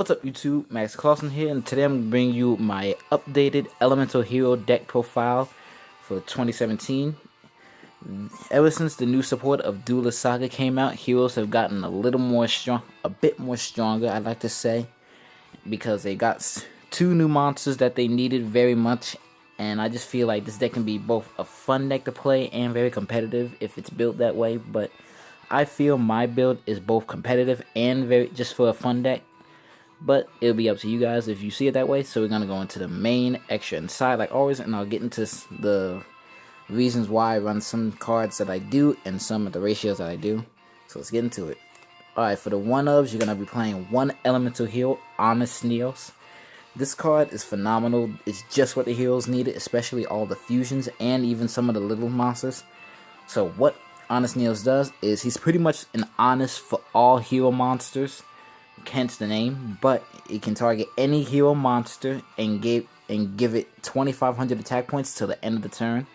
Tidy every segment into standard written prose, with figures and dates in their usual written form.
What's up YouTube, Max Clausen here, and today I'm bringing you my updated Elemental Hero deck profile for 2017. Ever since the new support of Duelist Saga came out, heroes have gotten a bit more stronger, I'd like to say, because they got two new monsters that they needed very much, and I just feel like this deck can be both a fun deck to play and very competitive if it's built that way, but I feel my build is both competitive and very just for a fun deck. But it'll be up to you guys if you see it that way. So we're going to go into the main, extra, and side like always. And I'll get into the reasons why I run some cards that I do and some of the ratios that I do. So let's get into it. Alright, for the 1-ofs, you're going to be playing one Elemental Hero, Honest Neos. This card is phenomenal. It's just what the heroes needed, especially all the fusions and even some of the little monsters. So what Honest Neos does is he's pretty much an honest for all hero monsters. Hence the name, but it can target any hero monster and give it 2,500 attack points till the end of the turn.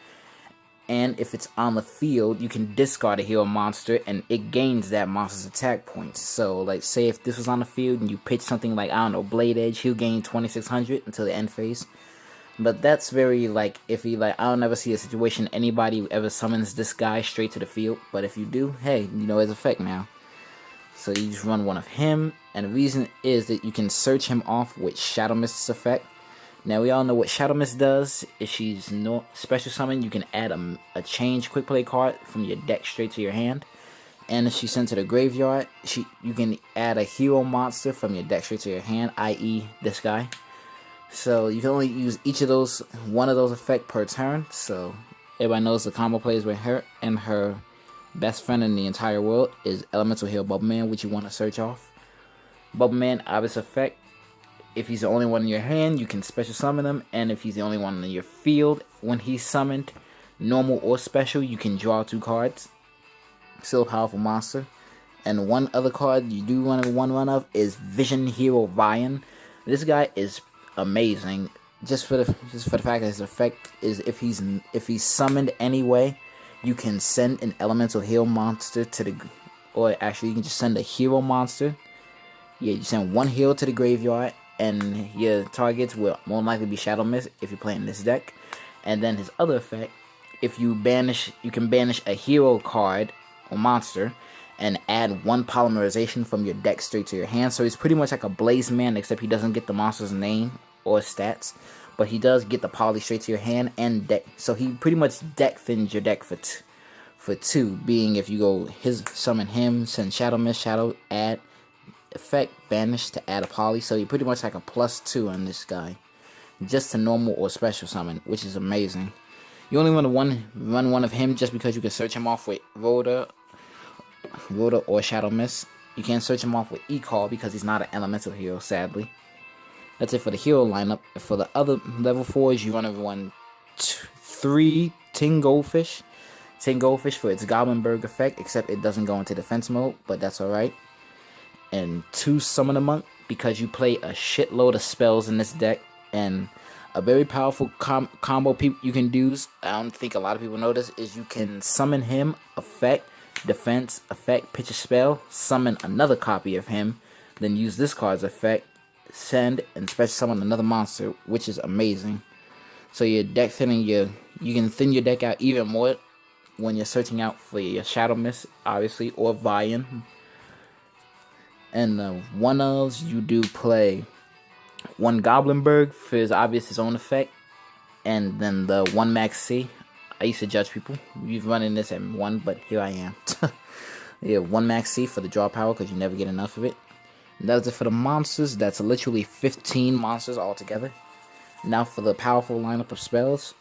And if it's on the field, you can discard a hero monster and it gains that monster's attack points. So like say if this was on the field and you pitch something like, I don't know, Blade Edge, he'll gain 2,600 until the end phase. But that's very like iffy. Like I don't ever see a situation anybody ever summons this guy straight to the field. But if you do, hey, you know his effect now. So you just run one of him, and the reason is that you can search him off with Shadow Mist's effect. Now we all know what Shadow Mist does. If she's no special summon, you can add a change quick play card from your deck straight to your hand. And if she's sent to the graveyard, you can add a hero monster from your deck straight to your hand, i.e. this guy. So you can only use one of those effects per turn. So everybody knows the combo plays with her, and her best friend in the entire world is Elemental Hero Bubbleman, which you want to search off. Bubbleman, obvious effect. If he's the only one in your hand, you can special summon him, and if he's the only one in your field when he's summoned, normal or special, you can draw 2 cards. Still a powerful monster. And one other card you do want one run of is Vision Hero Vian. This guy is amazing. Just for the fact that his effect is if he's summoned anyway, you can send an Elemental Hero monster to the, or actually you can just send a hero monster. Yeah, you send one hero to the graveyard, and your targets will more likely be Shadow Mist if you're playing this deck. And then his other effect, if you can banish a hero card or monster, and add 1 polymerization from your deck straight to your hand. So he's pretty much like a Blaze Man, except he doesn't get the monster's name or stats. But he does get the poly straight to your hand and deck. So he pretty much deck thins your deck for 2. Being if you go summon him, send Shadow Mist, add effect, banish to add a poly. So you're pretty much like a +2 on this guy. Just to normal or special summon, which is amazing. You only want to run one of him just because you can search him off with Rhoda or Shadow Mist. You can't search him off with E-Call because he's not an elemental hero, sadly. That's it for the hero lineup. For the other level 4s, you want to run 3 Tin Goldfish. Tin Goldfish for its Goblinberg effect, except it doesn't go into defense mode, but that's alright. And 2 Summoner Monk, because you play a shitload of spells in this deck, and a very powerful combo you can do, I don't think a lot of people know this, is you can summon him, effect, defense, effect, pitch a spell, summon another copy of him, then use this card's effect, send, and special summon another monster, which is amazing. So your deck you can thin your deck out even more when you're searching out for your Shadow Mist, obviously, or Vian. And the 1-ofs, you do play 1 Goblinberg for his own effect, and then the 1 Max C. I used to judge people. You've running this at 1, but here I am. Yeah, 1 Max C for the draw power because you never get enough of it. And that's it for the monsters. That's literally 15 monsters altogether. Now for the powerful lineup of spells,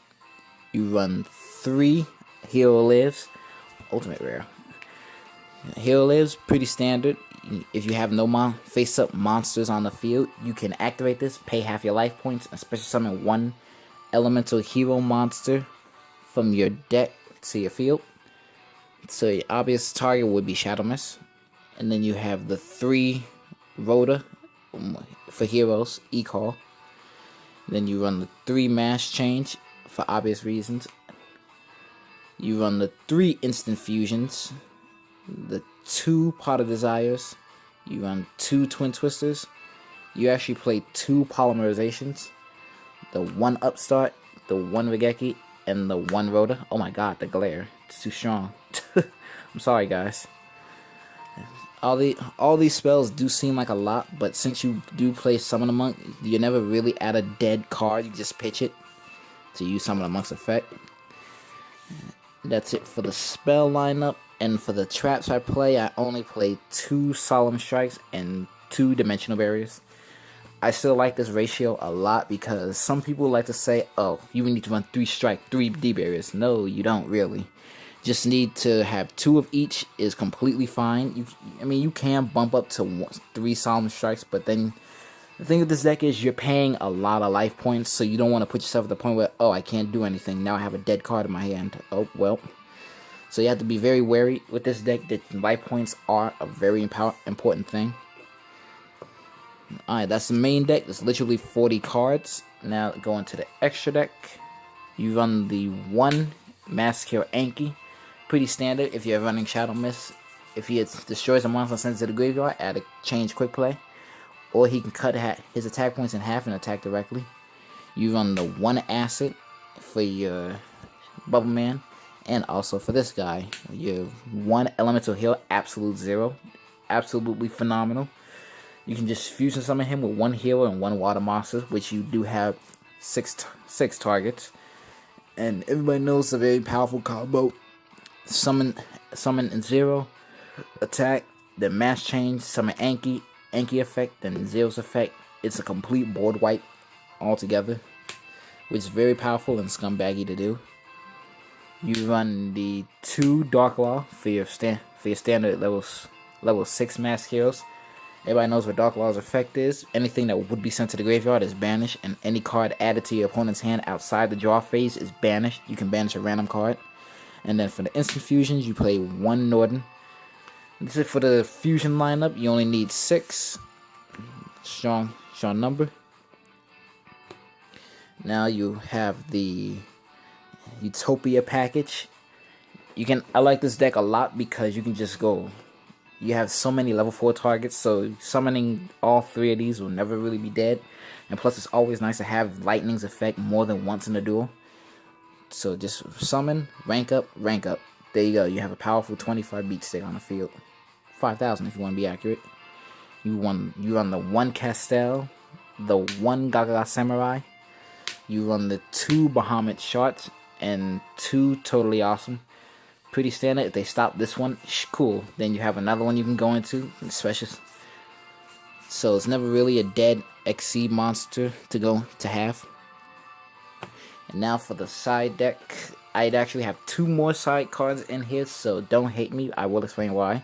you run 3 Hero Lives, Ultimate Rare. Hero Lives, pretty standard. If you have no face-up monsters on the field, you can activate this, pay half your life points, and special summon 1 elemental hero monster from your deck to your field. So your obvious target would be Shadow Mist. And then you have the 3 Rhoda for heroes, E-Call. Then you run the 3 Mash Change for obvious reasons. You run the 3 Instant Fusions, the 2 Pot of Desires. You run 2 Twin Twisters, you actually play 2 polymerizations, the 1 upstart, the 1 Regeki, and the 1 Rhoda. Oh my god, the glare. It's too strong. I'm sorry, guys. All these spells do seem like a lot, but since you do play Summon the Monk, you never really add a dead card. You just pitch it to use Summon the Monk's effect. That's it for the spell lineup. And for the traps I play, I only play 2 Solemn Strikes and 2 Dimensional Barriers. I still like this ratio a lot because some people like to say, oh, you need to run 3 strike, 3 D barriers. No, you don't really. Just need to have 2 of each is completely fine. You can bump up to 3 Solemn Strikes, but then the thing with this deck is you're paying a lot of life points, so you don't want to put yourself at the point where, oh, I can't do anything. Now I have a dead card in my hand. Oh, well. So you have to be very wary with this deck that life points are a very important thing. Alright, that's the main deck. It's literally 40 cards. Now going to the extra deck. You run the 1 Massacre Anki. Pretty standard if you're running Shadow Mist. If he destroys a monster and sends it to the graveyard, add a change quick play. Or he can cut his attack points in half and attack directly. You run the 1 Acid for your Bubble Man. And also for this guy, your 1 Elemental Heal, Absolute Zero. Absolutely phenomenal. You can just fusion summon him with 1 healer and 1 water monster, which you do have 6 targets. And everybody knows it's a very powerful combo. Summon in 0, attack, then mass change, summon Anki effect, then Zero's effect. It's a complete board wipe altogether, which is very powerful and scumbaggy to do. You run the 2 Dark Law for your standard level 6 mass heroes. Everybody knows what Dark Law's effect is. Anything that would be sent to the graveyard is banished, and any card added to your opponent's hand outside the draw phase is banished. You can banish a random card. And then for the instant fusions, you play 1 Norden. This is for the fusion lineup. You only need 6. Strong number. Now you have the Utopia package. I like this deck a lot because you can just go. You have so many level 4 targets, so summoning all 3 of these will never really be dead. And plus, it's always nice to have Lightning's effect more than once in a duel. So just summon, rank up. There you go. You have a powerful 25 beat stick on the field. 5,000 if you want to be accurate. You run the 1 Castel, the 1 Gaga Samurai. You run the 2 Bahamut Sharks and 2 Totally Awesome. Pretty standard. If they stop this one, cool. Then you have another one you can go into, especially. So it's never really a dead XC monster to have. And now for the side deck, I'd actually have 2 more side cards in here, so don't hate me. I will explain why.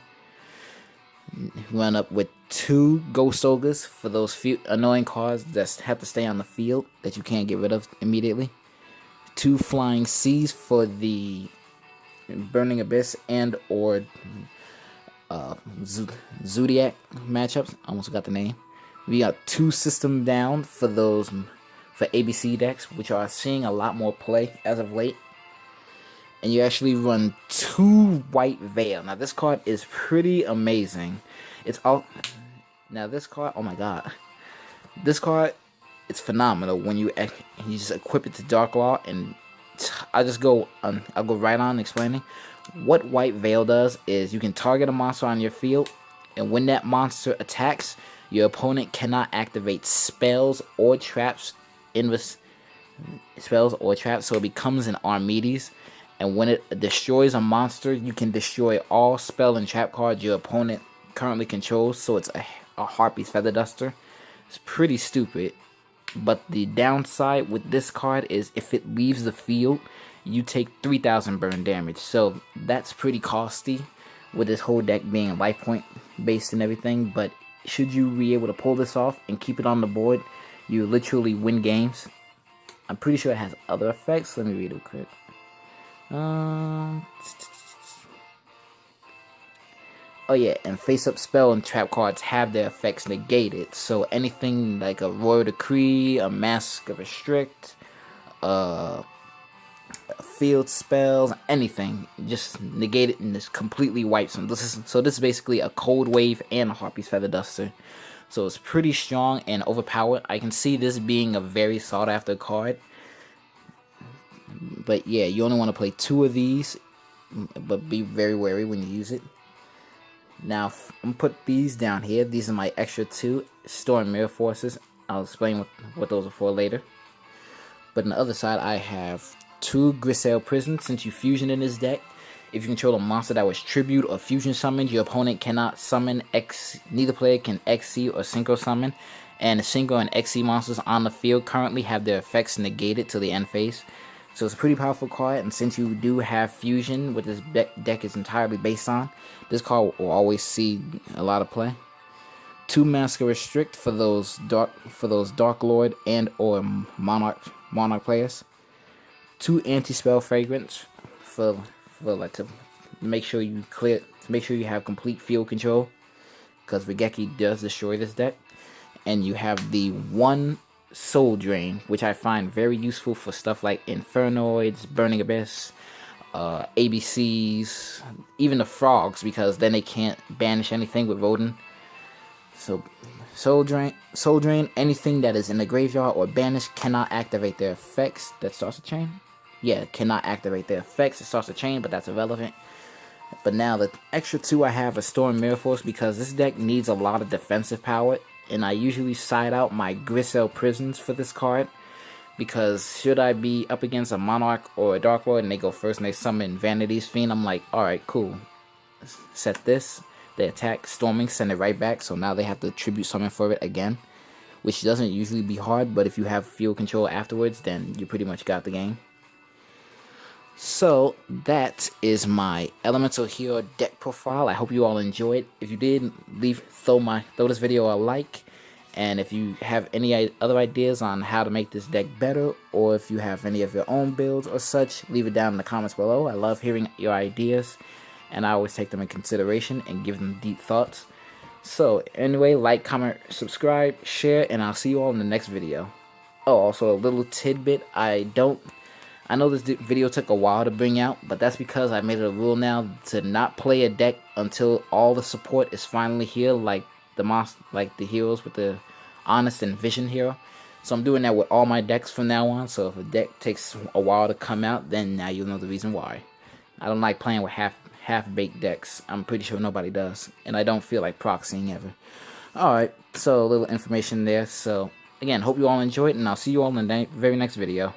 Run up with 2 Ghost Ogres for those few annoying cards that have to stay on the field that you can't get rid of immediately. 2 Flying Seas for the Burning Abyss and or Zodiac matchups. Almost got the name. We got 2 System Down for ABC decks, which are seeing a lot more play as of late. And you actually run 2 White Veil. Now this card is pretty amazing. This card, oh my god. This card, it's phenomenal when you just equip it to Dark Law, and I'll go right on explaining. What White Veil does is you can target a monster on your field, and when that monster attacks, your opponent cannot activate spells or traps so it becomes an Archimedes. And when it destroys a monster, you can destroy all spell and trap cards your opponent currently controls. So it's a Harpy's Feather Duster. It's pretty stupid. But the downside with this card is if it leaves the field, you take 3,000 burn damage. So that's pretty costly with this whole deck being life point based and everything. But should you be able to pull this off and keep it on the board, you literally win games. I'm pretty sure it has other effects. Let me read it quick. Oh yeah, and face-up spell and trap cards have their effects negated. So anything like a Royal Decree, a Mask of Restrict, field spells, anything. Just negate it and just completely wipes them. This is basically a Cold Wave and a Harpy's Feather Duster. So it's pretty strong and overpowered. I can see this being a very sought after card. But yeah, you only want to play 2 of these, but be very wary when you use it. Now, I'm going to put these down here. These are my extra 2 Storm Mirror Forces. I'll explain what those are for later. But on the other side, I have 2 Grisel Prisons. Since you fusion in this deck, if you control a monster that was tribute or fusion summoned, your opponent cannot summon neither player can XC or Synchro summon. And the Synchro and XC monsters on the field currently have their effects negated to the end phase. So it's a pretty powerful card, and since you do have fusion, what this deck is entirely based on, this card will always see a lot of play. 2 Masker Restrict for those Dark Lord and or Monarch players. 2 Anti-Spell Fragrance for like to make sure you have complete field control, because Regeki does destroy this deck. And you have the 1 Soul Drain, which I find very useful for stuff like Infernoids, Burning Abyss, ABCs, even the frogs, because then they can't banish anything with Rodin. So Soul Drain, anything that is in the graveyard or banished cannot activate their effects. That starts a chain? Yeah, cannot activate their effects. It starts a chain, but that's irrelevant. But now the extra 2 I have are Storm Mirror Force, because this deck needs a lot of defensive power. And I usually side out my Grisel Prisons for this card, because should I be up against a Monarch or a Dark Lord and they go first and they summon Vanity's Fiend, I'm like, alright, cool. Set this, they attack, Storming, send it right back, so now they have to tribute summon for it again, which doesn't usually be hard, but if you have field control afterwards, then you pretty much got the game. So that is my Elemental Hero deck profile. I hope you all enjoyed. If you did, throw this video a like. And if you have any other ideas on how to make this deck better, or if you have any of your own builds or such, leave it down in the comments below. I love hearing your ideas, and I always take them in consideration and give them deep thoughts. So anyway, like, comment, subscribe, share, and I'll see you all in the next video. Oh, also a little tidbit. I know this video took a while to bring out, but that's because I made it a rule now to not play a deck until all the support is finally here, like the heroes with the Honest and Vision hero. So I'm doing that with all my decks from now on. So if a deck takes a while to come out, then now you'll know the reason why. I don't like playing with half-baked decks. I'm pretty sure nobody does, and I don't feel like proxying ever. Alright, so a little information there. So again, hope you all enjoyed, and I'll see you all in the very next video.